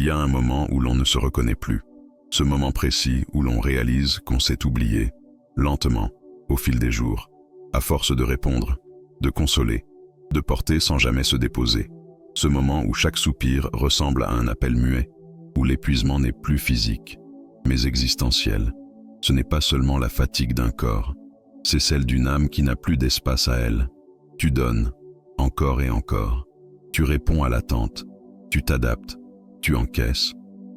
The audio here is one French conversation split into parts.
y a un moment où l'on ne se reconnaît plus. Ce moment précis où l'on réalise qu'on s'est oublié, lentement, au fil des jours, à force de répondre, de consoler, de porter sans jamais se déposer. Ce moment où chaque soupir ressemble à un appel muet, où l'épuisement n'est plus physique, mais existentiel. Ce n'est pas seulement la fatigue d'un corps, c'est celle d'une âme qui n'a plus d'espace à elle. Tu donnes, encore et encore. Tu réponds à l'attente, tu t'adaptes, tu encaisses.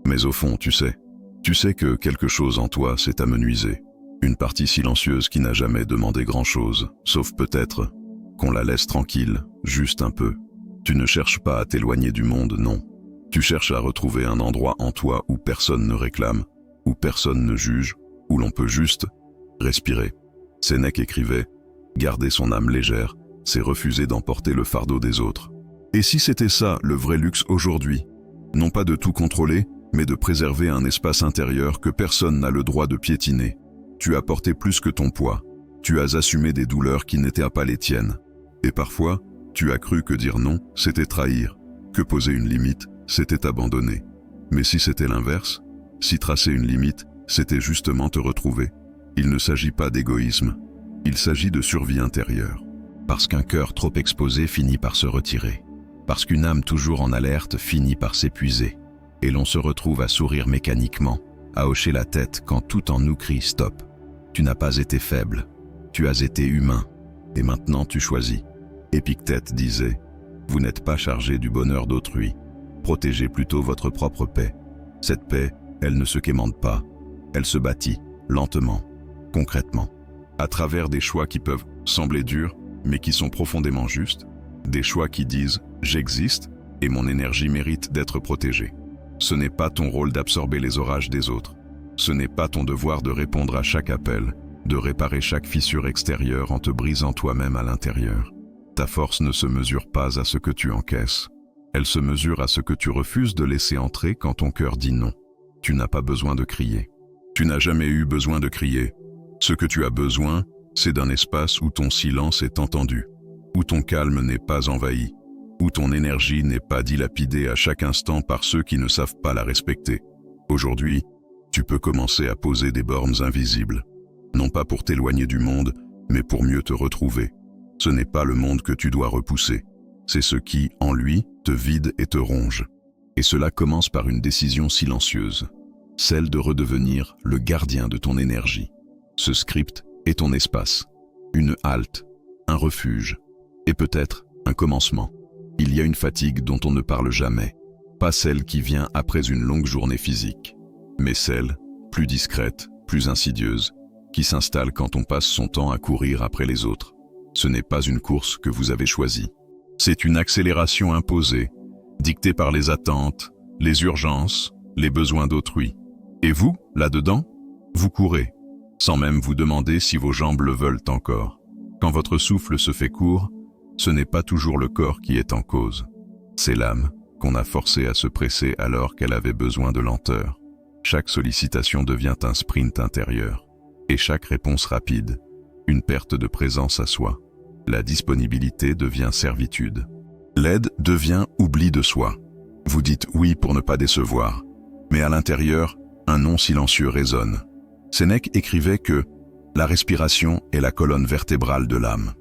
Mais au fond, tu sais que quelque chose en toi s'est amenuisé. Une partie silencieuse qui n'a jamais demandé grand-chose, sauf peut-être qu'on la laisse tranquille, juste un peu. Tu ne cherches pas à t'éloigner du monde, non. Tu cherches à retrouver un endroit en toi où personne ne réclame, où personne ne juge, où l'on peut juste respirer. Sénèque écrivait « Garder son âme légère, c'est refuser d'emporter le fardeau des autres. » Et si c'était ça, le vrai luxe aujourd'hui? Non pas de tout contrôler, mais de préserver un espace intérieur que personne n'a le droit de piétiner. Tu as porté plus que ton poids. Tu as assumé des douleurs qui n'étaient pas les tiennes. Et parfois, tu as cru que dire non, c'était trahir, que poser une limite, c'était abandonner. Mais si c'était l'inverse, si tracer une limite, c'était justement te retrouver. Il ne s'agit pas d'égoïsme, il s'agit de survie intérieure. Parce qu'un cœur trop exposé finit par se retirer. Parce qu'une âme toujours en alerte finit par s'épuiser. Et l'on se retrouve à sourire mécaniquement, à hocher la tête quand tout en nous crie stop. Tu n'as pas été faible, tu as été humain, et maintenant tu choisis. Épictète disait « Vous n'êtes pas chargé du bonheur d'autrui, protégez plutôt votre propre paix. Cette paix, elle ne se quémande pas, elle se bâtit, lentement, concrètement, à travers des choix qui peuvent sembler durs, mais qui sont profondément justes, des choix qui disent « J'existe et mon énergie mérite d'être protégée ». Ce n'est pas ton rôle d'absorber les orages des autres. Ce n'est pas ton devoir de répondre à chaque appel, de réparer chaque fissure extérieure en te brisant toi-même à l'intérieur. Ta force ne se mesure pas à ce que tu encaisses. Elle se mesure à ce que tu refuses de laisser entrer quand ton cœur dit non. Tu n'as pas besoin de crier. Tu n'as jamais eu besoin de crier. Ce que tu as besoin, c'est d'un espace où ton silence est entendu, où ton calme n'est pas envahi, où ton énergie n'est pas dilapidée à chaque instant par ceux qui ne savent pas la respecter. Aujourd'hui, tu peux commencer à poser des bornes invisibles, non pas pour t'éloigner du monde, mais pour mieux te retrouver. Ce n'est pas le monde que tu dois repousser, c'est ce qui, en lui, te vide et te ronge. Et cela commence par une décision silencieuse, celle de redevenir le gardien de ton énergie. Ce script est ton espace, une halte, un refuge, et peut-être un commencement. Il y a une fatigue dont on ne parle jamais, pas celle qui vient après une longue journée physique, mais celle, plus discrète, plus insidieuse, qui s'installe quand on passe son temps à courir après les autres. Ce n'est pas une course que vous avez choisie. C'est une accélération imposée, dictée par les attentes, les urgences, les besoins d'autrui. Et vous, là-dedans, vous courez, sans même vous demander si vos jambes le veulent encore. Quand votre souffle se fait court, ce n'est pas toujours le corps qui est en cause. C'est l'âme qu'on a forcée à se presser alors qu'elle avait besoin de lenteur. Chaque sollicitation devient un sprint intérieur, et chaque réponse rapide, une perte de présence à soi. La disponibilité devient servitude. L'aide devient oubli de soi. Vous dites oui pour ne pas décevoir, mais à l'intérieur, un non silencieux résonne. Sénèque écrivait que la respiration est la colonne vertébrale de l'âme.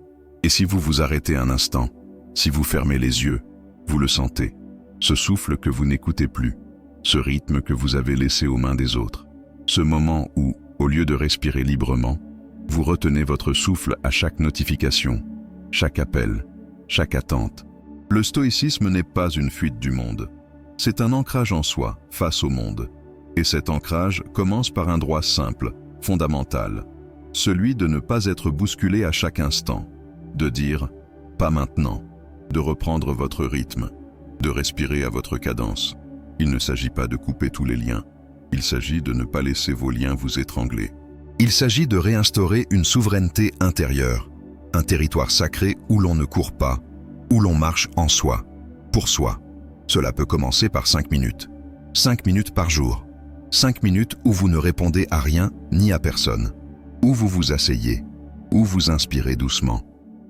Et si vous vous arrêtez un instant, si vous fermez les yeux, vous le sentez, ce souffle que vous n'écoutez plus, ce rythme que vous avez laissé aux mains des autres, ce moment où, au lieu de respirer librement, vous retenez votre souffle à chaque notification, chaque appel, chaque attente. Le stoïcisme n'est pas une fuite du monde, c'est un ancrage en soi, face au monde. Et cet ancrage commence par un droit simple, fondamental, celui de ne pas être bousculé à chaque instant, de dire « pas maintenant », de reprendre votre rythme, de respirer à votre cadence. Il ne s'agit pas de couper tous les liens, il s'agit de ne pas laisser vos liens vous étrangler. Il s'agit de réinstaurer une souveraineté intérieure, un territoire sacré où l'on ne court pas, où l'on marche en soi, pour soi. Cela peut commencer par 5 minutes. 5 minutes par jour. 5 minutes où vous ne répondez à rien ni à personne. Où vous vous asseyez, où vous inspirez doucement,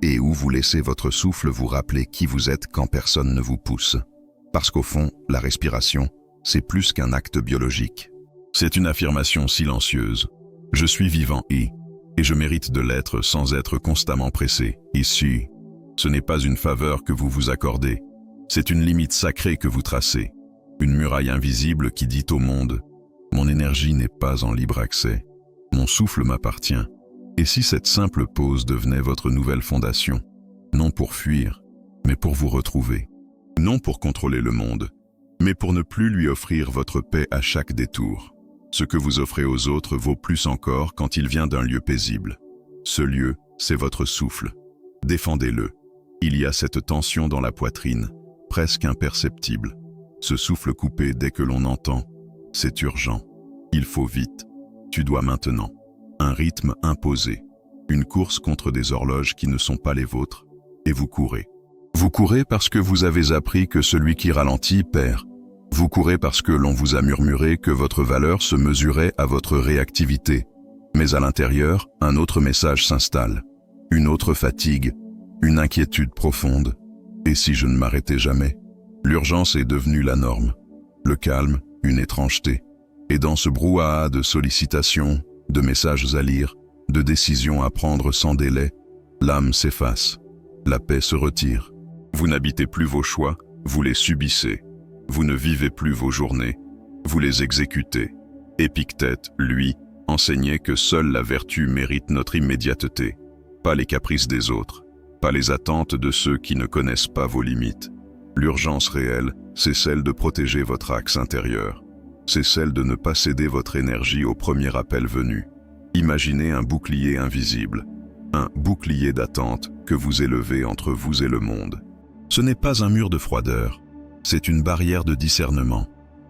et où vous laissez votre souffle vous rappeler qui vous êtes quand personne ne vous pousse. Parce qu'au fond, la respiration, c'est plus qu'un acte biologique. C'est une affirmation silencieuse. Je suis vivant et je mérite de l'être sans être constamment pressé. Ici, ce n'est pas une faveur que vous vous accordez, c'est une limite sacrée que vous tracez, une muraille invisible qui dit au monde « Mon énergie n'est pas en libre accès, mon souffle m'appartient ». Et si cette simple pause devenait votre nouvelle fondation, non pour fuir, mais pour vous retrouver, non pour contrôler le monde, mais pour ne plus lui offrir votre paix à chaque détour. Ce que vous offrez aux autres vaut plus encore quand il vient d'un lieu paisible. Ce lieu, c'est votre souffle. Défendez-le. Il y a cette tension dans la poitrine, presque imperceptible. Ce souffle coupé dès que l'on entend, c'est urgent. Il faut vite. Tu dois maintenant. Un rythme imposé. Une course contre des horloges qui ne sont pas les vôtres, et vous courez. Vous courez parce que vous avez appris que celui qui ralentit perd. Vous courez parce que l'on vous a murmuré que votre valeur se mesurait à votre réactivité. Mais à l'intérieur, un autre message s'installe. Une autre fatigue, une inquiétude profonde. Et si je ne m'arrêtais jamais? L'urgence est devenue la norme. Le calme, une étrangeté. Et dans ce brouhaha de sollicitations, de messages à lire, de décisions à prendre sans délai, l'âme s'efface. La paix se retire. Vous n'habitez plus vos choix, vous les subissez. Vous ne vivez plus vos journées, vous les exécutez. Épictète, lui, enseignait que seule la vertu mérite notre immédiateté, pas les caprices des autres, pas les attentes de ceux qui ne connaissent pas vos limites. L'urgence réelle, c'est celle de protéger votre axe intérieur. C'est celle de ne pas céder votre énergie au premier appel venu. Imaginez un bouclier invisible, un bouclier d'attente que vous élevez entre vous et le monde. Ce n'est pas un mur de froideur. C'est une barrière de discernement,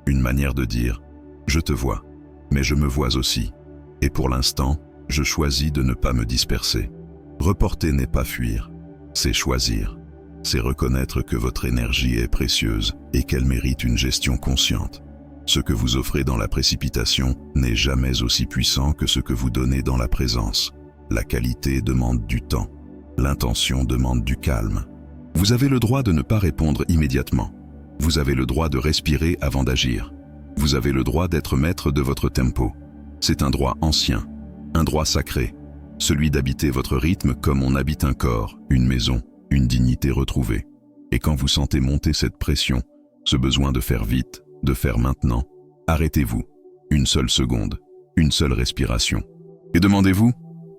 une manière de dire « Je te vois, mais je me vois aussi. Et pour l'instant, je choisis de ne pas me disperser. » Reporter n'est pas fuir, c'est choisir. C'est reconnaître que votre énergie est précieuse et qu'elle mérite une gestion consciente. Ce que vous offrez dans la précipitation n'est jamais aussi puissant que ce que vous donnez dans la présence. La qualité demande du temps, l'intention demande du calme. Vous avez le droit de ne pas répondre immédiatement. Vous avez le droit de respirer avant d'agir. Vous avez le droit d'être maître de votre tempo. C'est un droit ancien, un droit sacré, celui d'habiter votre rythme comme on habite un corps, une maison, une dignité retrouvée. Et quand vous sentez monter cette pression, ce besoin de faire vite, de faire maintenant, arrêtez-vous. Une seule seconde, une seule respiration. Et demandez-vous,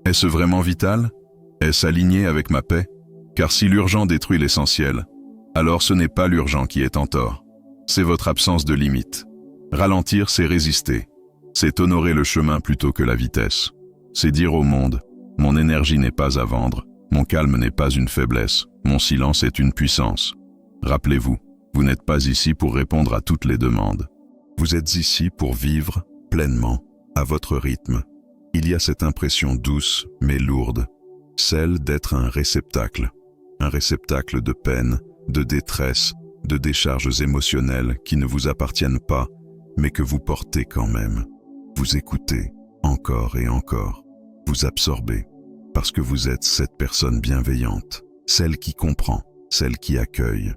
est-ce vraiment vital? Est-ce aligné avec ma paix? Car si l'urgent détruit l'essentiel, alors ce n'est pas l'urgent qui est en tort, c'est votre absence de limite. Ralentir, c'est résister, c'est honorer le chemin plutôt que la vitesse. C'est dire au monde, mon énergie n'est pas à vendre, mon calme n'est pas une faiblesse, mon silence est une puissance. Rappelez-vous, vous n'êtes pas ici pour répondre à toutes les demandes. Vous êtes ici pour vivre pleinement, à votre rythme. Il y a cette impression douce mais lourde, celle d'être un réceptacle de peine, de détresse, de décharges émotionnelles qui ne vous appartiennent pas, mais que vous portez quand même. Vous écoutez, encore et encore. Vous absorbez, parce que vous êtes cette personne bienveillante, celle qui comprend, celle qui accueille.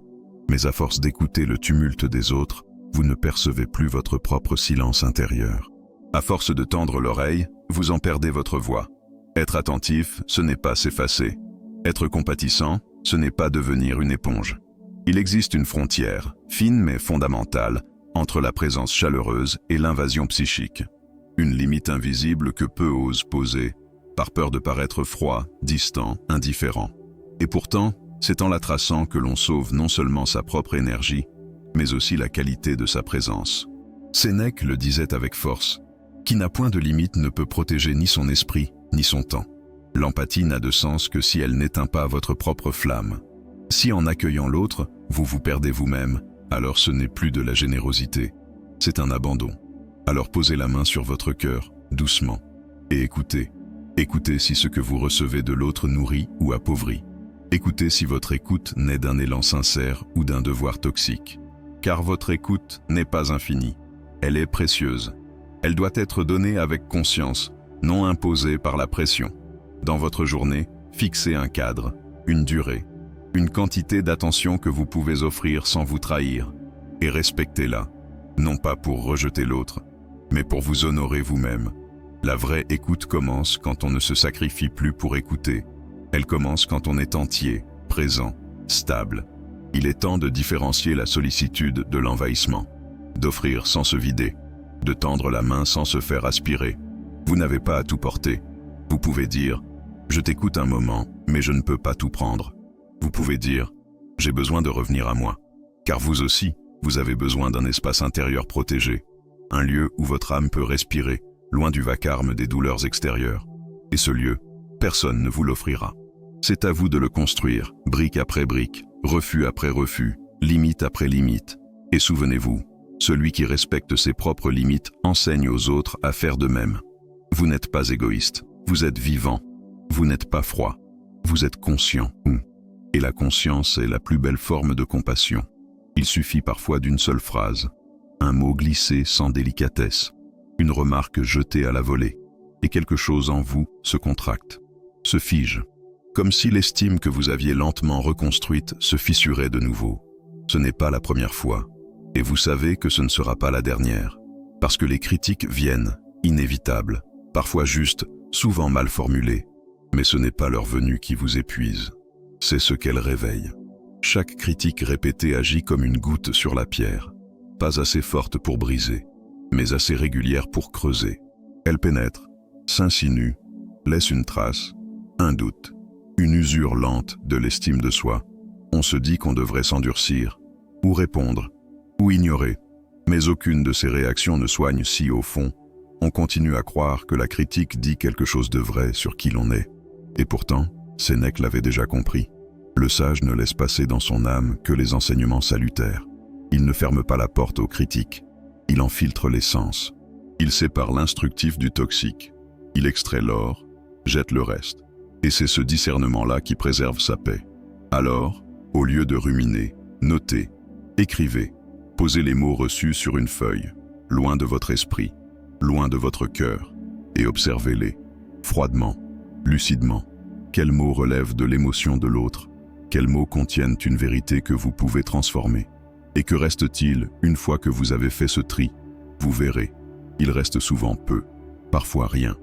Mais à force d'écouter le tumulte des autres, vous ne percevez plus votre propre silence intérieur. À force de tendre l'oreille, vous en perdez votre voix. Être attentif, ce n'est pas s'effacer. Être compatissant, ce n'est pas devenir une éponge. Il existe une frontière, fine mais fondamentale, entre la présence chaleureuse et l'invasion psychique. Une limite invisible que peu osent poser, par peur de paraître froid, distant, indifférent. Et pourtant, c'est en la traçant que l'on sauve non seulement sa propre énergie, mais aussi la qualité de sa présence. Sénèque le disait avec force, « Qui n'a point de limite ne peut protéger ni son esprit, ni son temps. » L'empathie n'a de sens que si elle n'éteint pas votre propre flamme. Si en accueillant l'autre, vous vous perdez vous-même, alors ce n'est plus de la générosité, c'est un abandon. Alors posez la main sur votre cœur, doucement, et écoutez. Écoutez si ce que vous recevez de l'autre nourrit ou appauvrit. Écoutez si votre écoute naît d'un élan sincère ou d'un devoir toxique. Car votre écoute n'est pas infinie, elle est précieuse. Elle doit être donnée avec conscience, non imposée par la pression. Dans votre journée, fixez un cadre, une durée, une quantité d'attention que vous pouvez offrir sans vous trahir, et respectez-la. non pas pour rejeter l'autre, mais pour vous honorer vous-même. La vraie écoute commence quand on ne se sacrifie plus pour écouter. Elle commence quand on est entier, présent, stable. Il est temps de différencier la sollicitude de l'envahissement, d'offrir sans se vider, de tendre la main sans se faire aspirer. Vous n'avez pas à tout porter. Vous pouvez dire « Je t'écoute un moment, mais je ne peux pas tout prendre ». Vous pouvez dire « J'ai besoin de revenir à moi ». Car vous aussi, vous avez besoin d'un espace intérieur protégé, un lieu où votre âme peut respirer, loin du vacarme des douleurs extérieures. Et ce lieu, personne ne vous l'offrira. C'est à vous de le construire, brique après brique, refus après refus, limite après limite. Et souvenez-vous, celui qui respecte ses propres limites enseigne aux autres à faire de même. Vous n'êtes pas égoïste, vous êtes vivant, vous n'êtes pas froid, vous êtes conscient. Et la conscience est la plus belle forme de compassion. Il suffit parfois d'une seule phrase, un mot glissé sans délicatesse, une remarque jetée à la volée, et quelque chose en vous se contracte, se fige, comme si l'estime que vous aviez lentement reconstruite se fissurait de nouveau. Ce n'est pas la première fois, et vous savez que ce ne sera pas la dernière, parce que les critiques viennent, inévitables, parfois justes, souvent mal formulées, mais ce n'est pas leur venue qui vous épuise, c'est ce qu'elle réveille. Chaque critique répétée agit comme une goutte sur la pierre, pas assez forte pour briser, mais assez régulière pour creuser. Elle pénètre, s'insinue, laisse une trace, un doute, une usure lente de l'estime de soi. On se dit qu'on devrait s'endurcir, ou répondre, ou ignorer, mais aucune de ces réactions ne soigne si au fond, on continue à croire que la critique dit quelque chose de vrai sur qui l'on est. Et pourtant, Sénèque l'avait déjà compris. Le sage ne laisse passer dans son âme que les enseignements salutaires. Il ne ferme pas la porte aux critiques. Il en filtre l'essence. Il sépare l'instructif du toxique. Il extrait l'or, jette le reste. Et c'est ce discernement-là qui préserve sa paix. Alors, au lieu de ruminer, notez, écrivez, posez les mots reçus sur une feuille, loin de votre esprit, loin de votre cœur, et observez-les, froidement, lucidement. Quels mots relèvent de l'émotion de l'autre? Quels mots contiennent une vérité que vous pouvez transformer? Et que reste-t-il une fois que vous avez fait ce tri? Vous verrez, il reste souvent peu, parfois rien.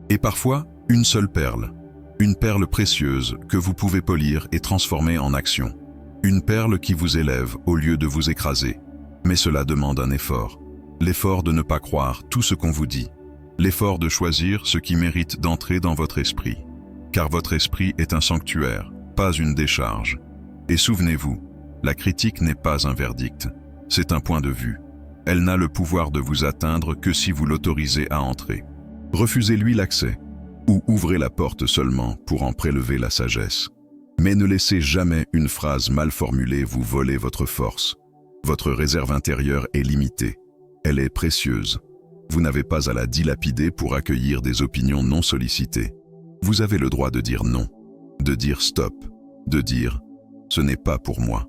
Et parfois, une seule perle. Une perle précieuse que vous pouvez polir et transformer en action. Une perle qui vous élève au lieu de vous écraser. Mais cela demande un effort. L'effort de ne pas croire tout ce qu'on vous dit. L'effort de choisir ce qui mérite d'entrer dans votre esprit. Car votre esprit est un sanctuaire, pas une décharge. Et souvenez-vous, la critique n'est pas un verdict, c'est un point de vue. Elle n'a le pouvoir de vous atteindre que si vous l'autorisez à entrer. Refusez-lui l'accès, ou ouvrez la porte seulement pour en prélever la sagesse. Mais ne laissez jamais une phrase mal formulée vous voler votre force. Votre réserve intérieure est limitée, elle est précieuse. Vous n'avez pas à la dilapider pour accueillir des opinions non sollicitées. Vous avez le droit de dire non, de dire stop, de dire « ce n'est pas pour moi ».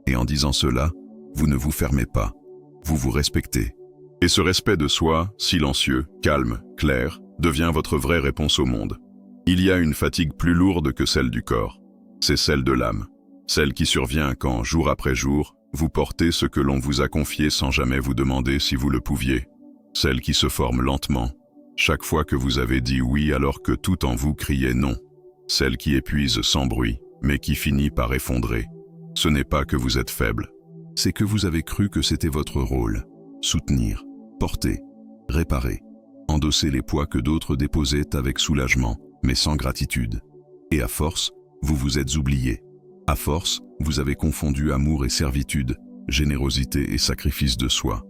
Et en disant cela, vous ne vous fermez pas, vous vous respectez. Et ce respect de soi, silencieux, calme, clair, devient votre vraie réponse au monde. Il y a une fatigue plus lourde que celle du corps. C'est celle de l'âme, celle qui survient quand, jour après jour, vous portez ce que l'on vous a confié sans jamais vous demander si vous le pouviez. Celle qui se forme lentement, chaque fois que vous avez dit oui alors que tout en vous criait non. Celle qui épuise sans bruit, mais qui finit par effondrer. Ce n'est pas que vous êtes faible, c'est que vous avez cru que c'était votre rôle. Soutenir, porter, réparer, endosser les poids que d'autres déposaient avec soulagement, mais sans gratitude. Et à force, vous vous êtes oublié. À force, vous avez confondu amour et servitude, générosité et sacrifice de soi.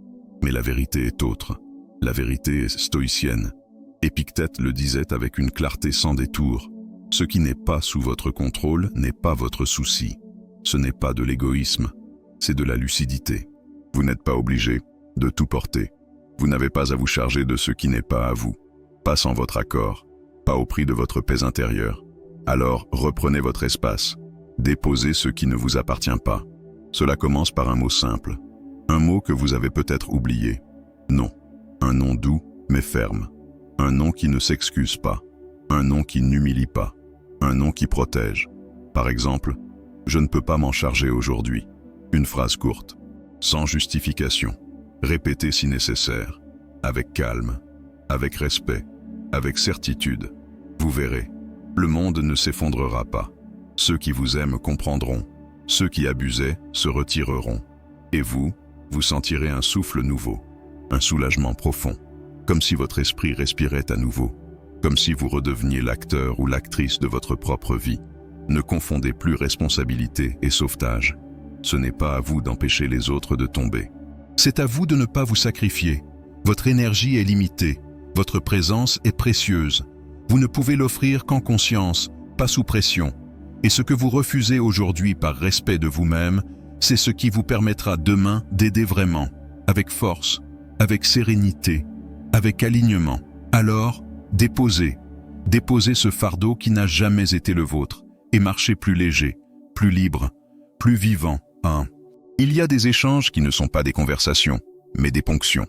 Mais la vérité est autre. La vérité est stoïcienne. Épictète le disait avec une clarté sans détour. Ce qui n'est pas sous votre contrôle n'est pas votre souci. Ce n'est pas de l'égoïsme, c'est de la lucidité. Vous n'êtes pas obligé de tout porter. Vous n'avez pas à vous charger de ce qui n'est pas à vous, pas sans votre accord, pas au prix de votre paix intérieure. Alors reprenez votre espace, déposez ce qui ne vous appartient pas. Cela commence par un mot simple, un mot que vous avez peut-être oublié. Non, un nom doux mais ferme, un nom qui ne s'excuse pas, un nom qui n'humilie pas, un nom qui protège. Par exemple, je ne peux pas m'en charger aujourd'hui. Une phrase courte, sans justification. Répétez si nécessaire, avec calme, avec respect, avec certitude. Vous verrez, le monde ne s'effondrera pas. Ceux qui vous aiment comprendront, ceux qui abusaient se retireront. Et vous sentirez un souffle nouveau, un soulagement profond, comme si votre esprit respirait à nouveau, comme si vous redeveniez l'acteur ou l'actrice de votre propre vie. Ne confondez plus responsabilité et sauvetage. Ce n'est pas à vous d'empêcher les autres de tomber. C'est à vous de ne pas vous sacrifier. Votre énergie est limitée, votre présence est précieuse. Vous ne pouvez l'offrir qu'en conscience, pas sous pression. Et ce que vous refusez aujourd'hui par respect de vous-même, c'est ce qui vous permettra demain d'aider vraiment, avec force, avec sérénité, avec alignement. Alors, déposez ce fardeau qui n'a jamais été le vôtre et marchez plus léger, plus libre, plus vivant. Il y a des échanges qui ne sont pas des conversations, mais des ponctions.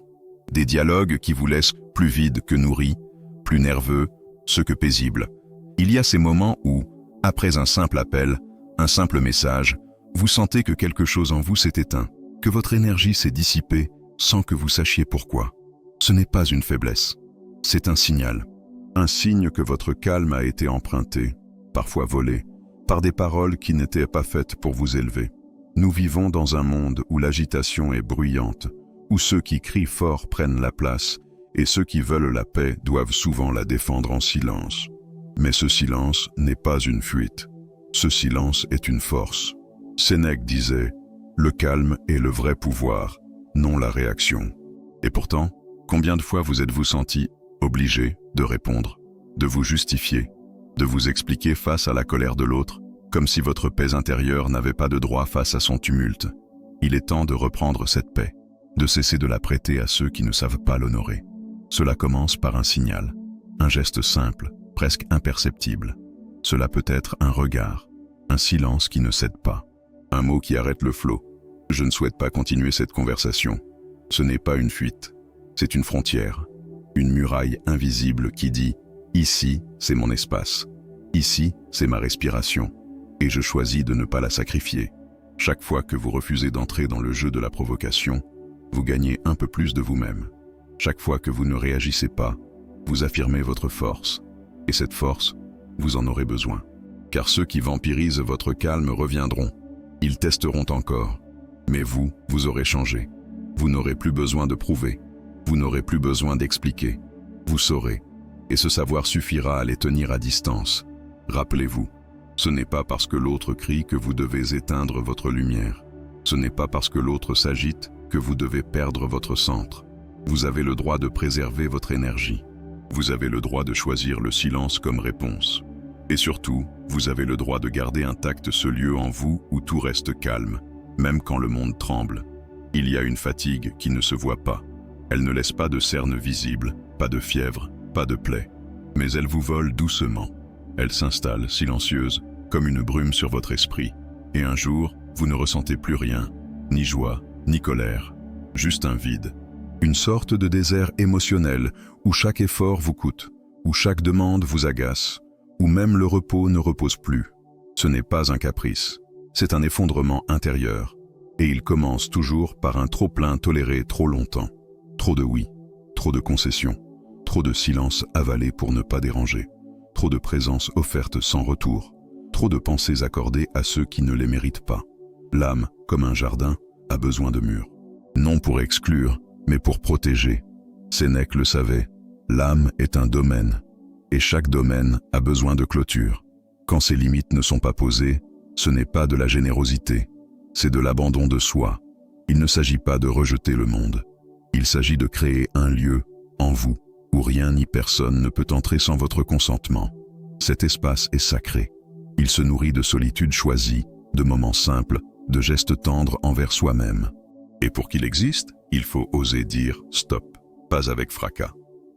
Des dialogues qui vous laissent plus vides que nourris, plus nerveux, ce que paisibles. Il y a ces moments où, après un simple appel, un simple message, vous sentez que quelque chose en vous s'est éteint, que votre énergie s'est dissipée sans que vous sachiez pourquoi. Ce n'est pas une faiblesse, c'est un signal. Un signe que votre calme a été emprunté, parfois volé, par des paroles qui n'étaient pas faites pour vous élever. Nous vivons dans un monde où l'agitation est bruyante, où ceux qui crient fort prennent la place, et ceux qui veulent la paix doivent souvent la défendre en silence. Mais ce silence n'est pas une fuite. Ce silence est une force. Sénèque disait « Le calme est le vrai pouvoir, non la réaction ». Et pourtant, combien de fois vous êtes-vous senti obligé de répondre, de vous justifier, de vous expliquer face à la colère de l'autre, comme si votre paix intérieure n'avait pas de droit face à son tumulte. Il est temps de reprendre cette paix, de cesser de la prêter à ceux qui ne savent pas l'honorer. Cela commence par un signal, un geste simple, presque imperceptible. Cela peut être un regard, un silence qui ne cède pas, un mot qui arrête le flot. Je ne souhaite pas continuer cette conversation. Ce n'est pas une fuite, c'est une frontière, une muraille invisible qui dit « Ici, c'est mon espace. Ici, c'est ma respiration. Et je choisis de ne pas la sacrifier. » Chaque fois que vous refusez d'entrer dans le jeu de la provocation, vous gagnez un peu plus de vous-même. Chaque fois que vous ne réagissez pas, vous affirmez votre force. Et cette force, vous en aurez besoin. Car ceux qui vampirisent votre calme reviendront. Ils testeront encore. Mais vous aurez changé. Vous n'aurez plus besoin de prouver. Vous n'aurez plus besoin d'expliquer. Vous saurez. Et ce savoir suffira à les tenir à distance. Rappelez-vous, ce n'est pas parce que l'autre crie que vous devez éteindre votre lumière. Ce n'est pas parce que l'autre s'agite que vous devez perdre votre centre. Vous avez le droit de préserver votre énergie. Vous avez le droit de choisir le silence comme réponse. Et surtout, vous avez le droit de garder intact ce lieu en vous où tout reste calme, même quand le monde tremble. Il y a une fatigue qui ne se voit pas. Elle ne laisse pas de cernes visibles, pas de fièvre, pas de plaie. Mais elle vous vole doucement. Elle s'installe, silencieuse, comme une brume sur votre esprit. Et un jour, vous ne ressentez plus rien, ni joie, ni colère, juste un vide. Une sorte de désert émotionnel où chaque effort vous coûte, où chaque demande vous agace, où même le repos ne repose plus. Ce n'est pas un caprice, c'est un effondrement intérieur. Et il commence toujours par un trop-plein toléré trop longtemps. Trop de oui, trop de concessions, trop de silence avalé pour ne pas déranger. Trop de présence offerte sans retour, trop de pensées accordées à ceux qui ne les méritent pas. L'âme, comme un jardin, a besoin de murs. Non pour exclure, mais pour protéger. Sénèque le savait, l'âme est un domaine, et chaque domaine a besoin de clôture. Quand ces limites ne sont pas posées, ce n'est pas de la générosité, c'est de l'abandon de soi. Il ne s'agit pas de rejeter le monde. Il s'agit de créer un lieu, en vous, où rien ni personne ne peut entrer sans votre consentement. Cet espace est sacré. Il se nourrit de solitude choisie, de moments simples, de gestes tendres envers soi-même. Et pour qu'il existe, il faut oser dire « stop », pas avec fracas,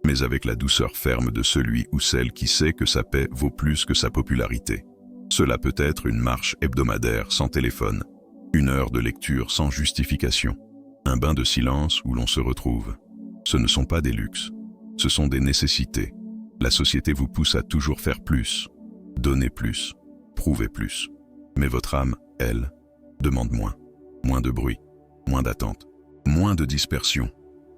mais avec la douceur ferme de celui ou celle qui sait que sa paix vaut plus que sa popularité. Cela peut être une marche hebdomadaire sans téléphone, une heure de lecture sans justification, un bain de silence où l'on se retrouve. Ce ne sont pas des luxes. Ce sont des nécessités. La société vous pousse à toujours faire plus, donner plus, prouver plus. Mais votre âme, elle, demande moins. Moins de bruit, moins d'attente. moins de dispersion.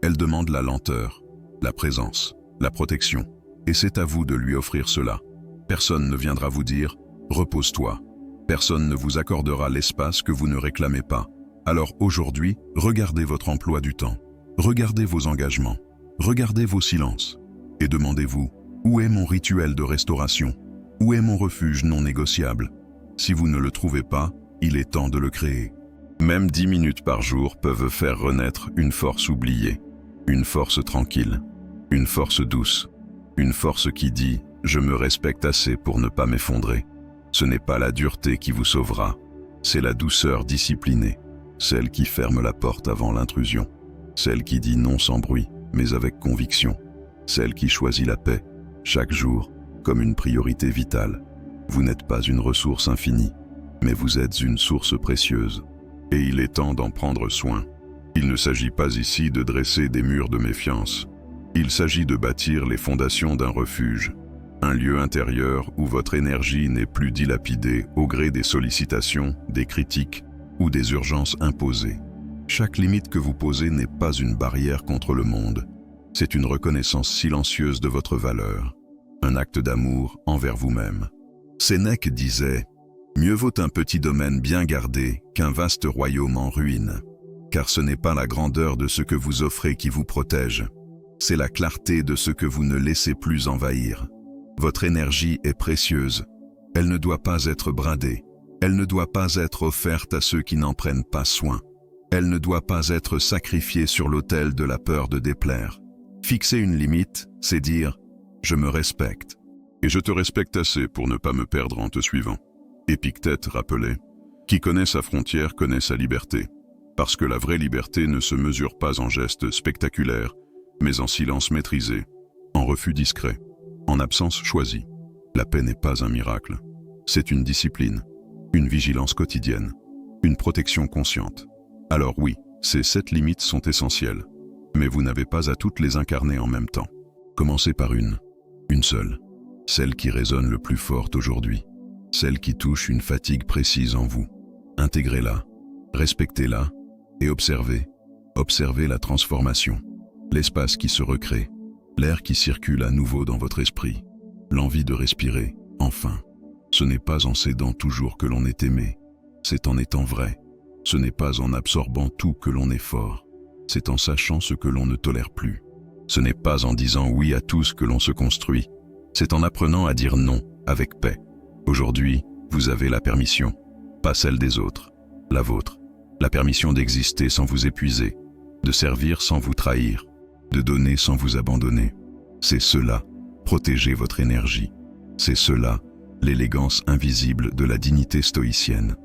Elle demande la lenteur, la présence, la protection. Et c'est à vous de lui offrir cela. Personne ne viendra vous dire « repose-toi ». Personne ne vous accordera l'espace que vous ne réclamez pas. Alors aujourd'hui, regardez votre emploi du temps. Regardez vos engagements. Regardez vos silences. Et demandez-vous « où est mon rituel de restauration ? Où est mon refuge non négociable ?» Si vous ne le trouvez pas, il est temps de le créer. Même 10 minutes par jour peuvent faire renaître une force oubliée. Une force tranquille. Une force douce. Une force qui dit « je me respecte assez pour ne pas m'effondrer ». Ce n'est pas la dureté qui vous sauvera, c'est la douceur disciplinée, celle qui ferme la porte avant l'intrusion, celle qui dit non sans bruit, mais avec conviction, celle qui choisit la paix, chaque jour, comme une priorité vitale. Vous n'êtes pas une ressource infinie, mais vous êtes une source précieuse. Et il est temps d'en prendre soin. Il ne s'agit pas ici de dresser des murs de méfiance. Il s'agit de bâtir les fondations d'un refuge. Un lieu intérieur où votre énergie n'est plus dilapidée au gré des sollicitations, des critiques ou des urgences imposées. Chaque limite que vous posez n'est pas une barrière contre le monde. C'est une reconnaissance silencieuse de votre valeur, un acte d'amour envers vous-même. Sénèque disait « Mieux vaut un petit domaine bien gardé qu'un vaste royaume en ruine. Car ce n'est pas la grandeur de ce que vous offrez qui vous protège, c'est la clarté de ce que vous ne laissez plus envahir. » Votre énergie est précieuse. Elle ne doit pas être bradée. Elle ne doit pas être offerte à ceux qui n'en prennent pas soin. Elle ne doit pas être sacrifiée sur l'autel de la peur de déplaire. Fixer une limite, c'est dire « je me respecte ». Et je te respecte assez pour ne pas me perdre en te suivant. Épictète rappelait « Qui connaît sa frontière connaît sa liberté ». Parce que la vraie liberté ne se mesure pas en gestes spectaculaires, mais en silence maîtrisé, en refus discret. En absence choisie. La paix n'est pas un miracle. C'est une discipline, une vigilance quotidienne, une protection consciente. Alors oui, ces 7 limites sont essentielles, mais vous n'avez pas à toutes les incarner en même temps. Commencez par une seule, celle qui résonne le plus fort aujourd'hui, celle qui touche une fatigue précise en vous. Intégrez-la, respectez-la et observez la transformation, l'espace qui se recrée, l'air qui circule à nouveau dans votre esprit, l'envie de respirer, enfin. Ce n'est pas en cédant toujours que l'on est aimé, c'est en étant vrai. Ce n'est pas en absorbant tout que l'on est fort, c'est en sachant ce que l'on ne tolère plus. Ce n'est pas en disant oui à tout ce que l'on se construit, c'est en apprenant à dire non avec paix. Aujourd'hui, vous avez la permission, pas celle des autres, la vôtre. La permission d'exister sans vous épuiser, de servir sans vous trahir, de donner sans vous abandonner. C'est cela, protéger votre énergie. C'est cela, l'élégance invisible de la dignité stoïcienne.